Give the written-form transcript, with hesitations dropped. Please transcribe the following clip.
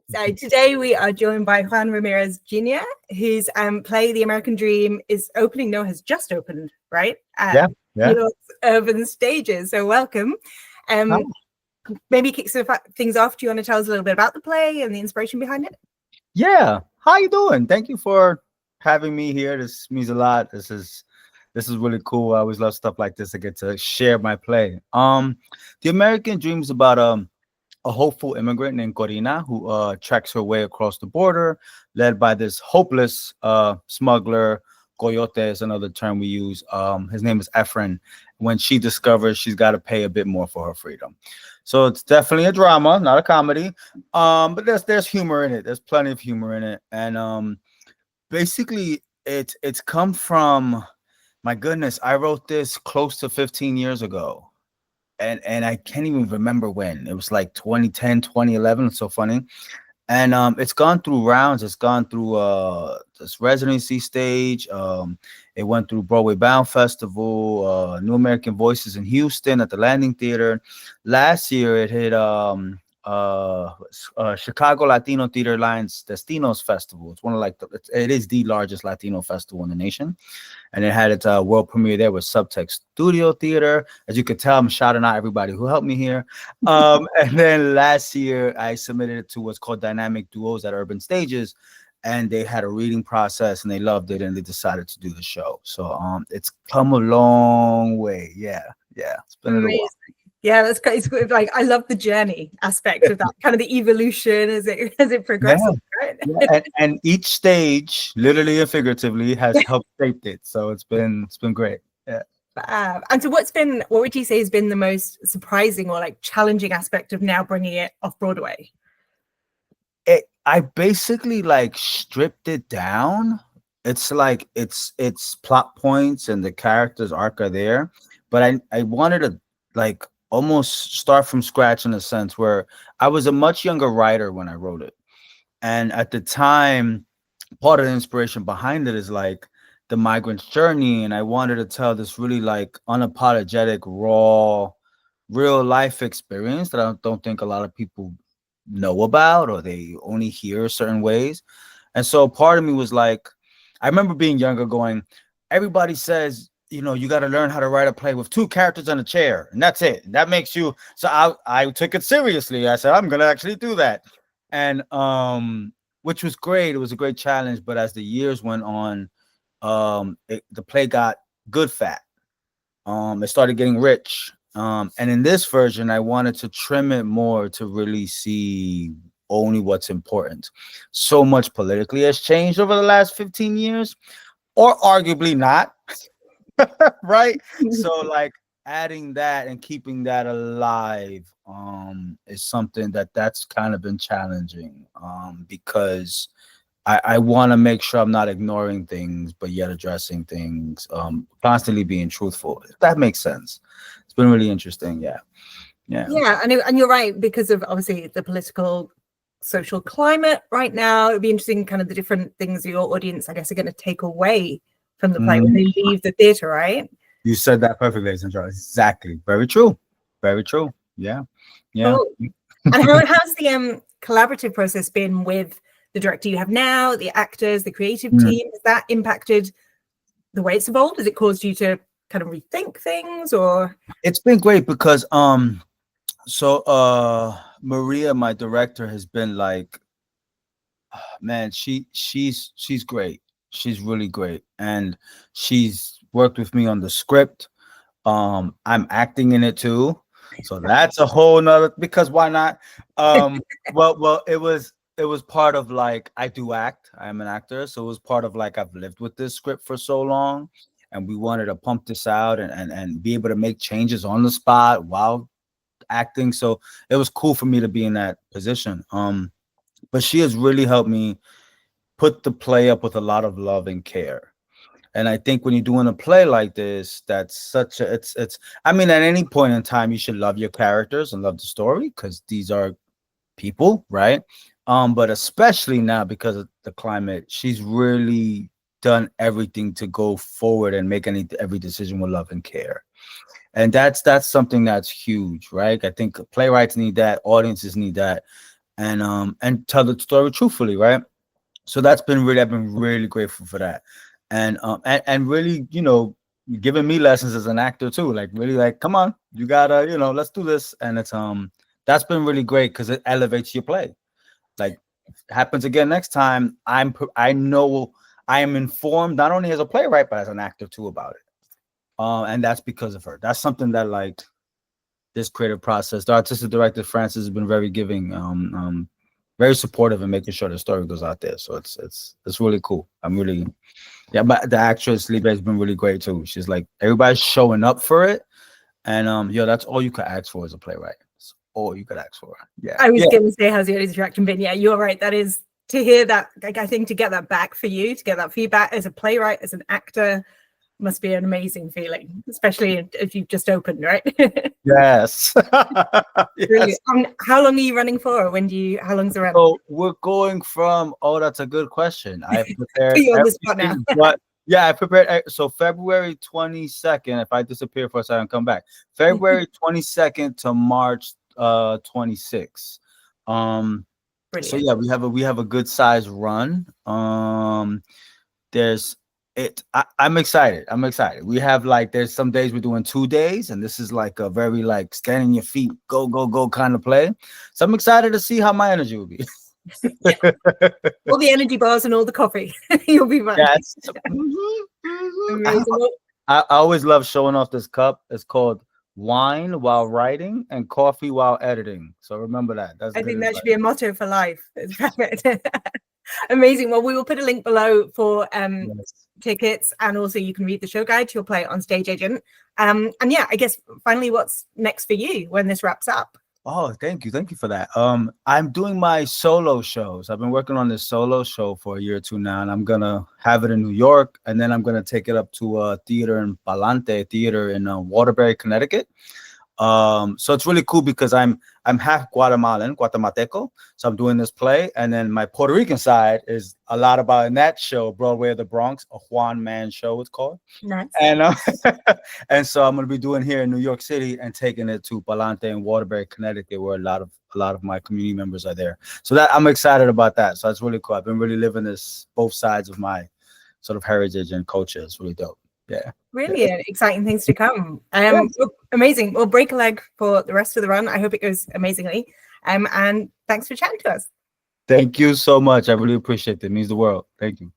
So today we are joined by Juan Ramirez Jr., whose play The American Dream is opening, no, has just opened, right? At New York's Urban Stages. So welcome. Maybe kick some things off. Do you want to tell us a little bit about the play and the inspiration behind it? Yeah. How you doing? Thank you for having me here. This means a lot. This is really cool. I always love stuff like this. I get to share my play. The American Dream is about a hopeful immigrant named Corina who treks her way across the border, led by this hopeless smuggler. Coyote is another term we use. His name is Efren. When she discovers she's got to pay a bit more for her freedom. So it's definitely a drama, not a comedy. But there's humor in it. There's plenty of humor in it. And basically it's come from, my goodness, I wrote this close to 15 years ago. And I can't even remember when. It was like 2010, 2011. It's so funny. And it's gone through rounds. It's gone through this residency stage. It went through Broadway Bound Festival, New American Voices in Houston at the Landing Theater. Last year, it hit Chicago Latino Theater Alliance Destinos Festival. It's one of it is the largest Latino festival in the nation. And it had its world premiere there with Subtext Studio Theater. As you could tell, I'm shouting out everybody who helped me here. And then last year, I submitted it to what's called Dynamic Duos at Urban Stages. And they had a reading process and they loved it and they decided to do the show. So it's come a long way. Yeah. It's been a little while. Yeah, that's great. It's like, I love the journey aspect of that, kind of the evolution as it progresses. Yeah. Right? Yeah. And each stage, literally and figuratively, has helped shape it. So it's been great. Yeah. And so what would you say has been the most surprising or like challenging aspect of now bringing it off Broadway? I basically stripped it down. It's like it's plot points and the character's arc are there, but I wanted to almost start from scratch in a sense where I was a much younger writer when I wrote it. And at the time, part of the inspiration behind it is the migrant's journey. And I wanted to tell this really unapologetic, raw, real life experience that I don't think a lot of people know about, or they only hear certain ways. And so part of me was I remember being younger going, everybody says, you got to learn how to write a play with two characters on a chair, and that's it. That makes you. So I took it seriously. I said, I'm going to actually do that. And which was great. It was a great challenge. But as the years went on, the play got good fat. It started getting rich. And in this version, I wanted to trim it more to really see only what's important. So much politically has changed over the last 15 years, or arguably not. Right? So adding that and keeping that alive is something that's kind of been challenging because I want to make sure I'm not ignoring things but yet addressing things, constantly being truthful, if that makes sense. It's been really interesting. Yeah. And you're right, because of obviously the political social climate right now. It'd be interesting kind of the different things your audience, I guess, are going to take away from the play when they leave the theater, right? You said that perfectly, ladies and gentlemen. Exactly. Very true. Very true. Yeah. Cool. And how has the collaborative process been with the director you have now, the actors, the creative team? Has that impacted the way it's evolved? Has it caused you to kind of rethink things, or? It's been great because Maria, my director, has been man, she's great. She's really great. And she's worked with me on the script. I'm acting in it too. So that's a whole nother, because why not? Well, it was part of I do act. I'm an actor. So it was part of I've lived with this script for so long and we wanted to pump this out and be able to make changes on the spot while acting. So it was cool for me to be in that position. But she has really helped me put the play up with a lot of love and care. And I think when you're doing a play like this, that's such a, I mean, at any point in time, you should love your characters and love the story because these are people, right? But especially now because of the climate, she's really done everything to go forward and make every decision with love and care. And that's something that's huge, right? I think playwrights need that, audiences need that. and tell the story truthfully, right? So that's been really, I've been really grateful for that, and really, giving me lessons as an actor too, like really, like, come on, you gotta, let's do this, and it's that's been really great because it elevates your play. Like, happens again next time, I know I am informed not only as a playwright but as an actor too about it, and that's because of her. That's something that, like, this creative process, the artistic director Francis has been very giving, very supportive in making sure the story goes out there. So it's really cool. I'm really, yeah. But the actress Libre has been really great too. She's like, everybody's showing up for it, and that's all you could ask for as a playwright. That's all you could ask for. Yeah. I was going to say, how's the interaction been? Yeah, you're right. That is, to hear that. Like, I think to get that back for you, to get that feedback as a playwright, as an actor, must be an amazing feeling, especially if you've just opened, right? Yes. Yes. How long are you running for? Or how long's the run? So we're going from, that's a good question. I prepared I prepared. So February 22nd, if I disappear for a second, come back. February 22nd to March 26th. So yeah, we have a good size run. I'm excited. We have, like, there's some days we're doing 2 days, and this is like a very, like, stand on your feet, go kind of play. So I'm excited to see how my energy will be. All the energy bars and all the coffee. You'll be fine. Yes. I always love showing off this cup. It's called wine while writing and coffee while editing. So remember that. I think that should be a motto for life. It's perfect. Amazing. Well, we will put a link below for tickets, and also you can read the show guide to your play on Stage Agent. And yeah, I guess finally, what's next for you when this wraps up? Oh, thank you for that. I'm doing my solo shows. I've been working on this solo show for a year or two now, and I'm gonna have it in New York, and then I'm gonna take it up to a theater in Palante Theater in Waterbury, Connecticut. So it's really cool because I'm half Guatemateco, so I'm doing this play, and then my Puerto Rican side is a lot about, in that show, Broadway of the Bronx, a Juan Man show it's called. Nice. And and so I'm going to be doing here in New York City and taking it to Palante and Waterbury, Connecticut, where a lot of my community members are there. So that I'm excited about that. So it's really cool. I've been really living both sides of my sort of heritage and culture. It's really dope. Yeah. Brilliant. Exciting things to come. Amazing. We'll break a leg for the rest of the run. I hope it goes amazingly. And thanks for chatting to us. Thank you so much. I really appreciate it. It means the world. Thank you.